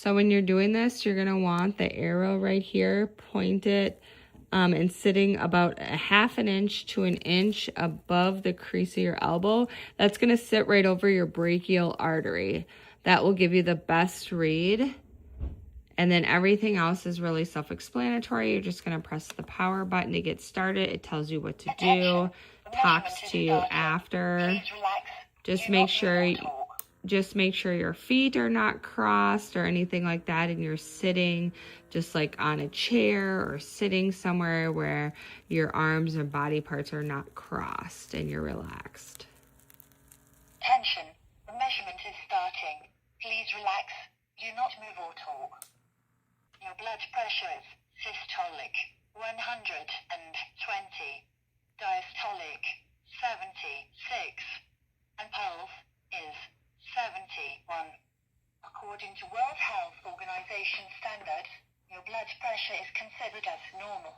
So when you're doing this, you're gonna want the arrow right here pointed and sitting about a half an inch to an inch above the crease of your elbow. That's gonna sit right over your brachial artery. That will give you the best read. And then everything else is really self-explanatory. You're just gonna press the power button to get started. It tells you what to do, talks to you after. Just make sure your feet are not crossed or anything like that, and you're sitting just like on a chair or sitting somewhere where your arms and body parts are not crossed and you're relaxed. Attention, the measurement is starting. Please relax. Do not move or talk. Your blood pressure is systolic 120, diastolic 76, and pulse is 71. According to World Health Organization standards, your blood pressure is considered as normal.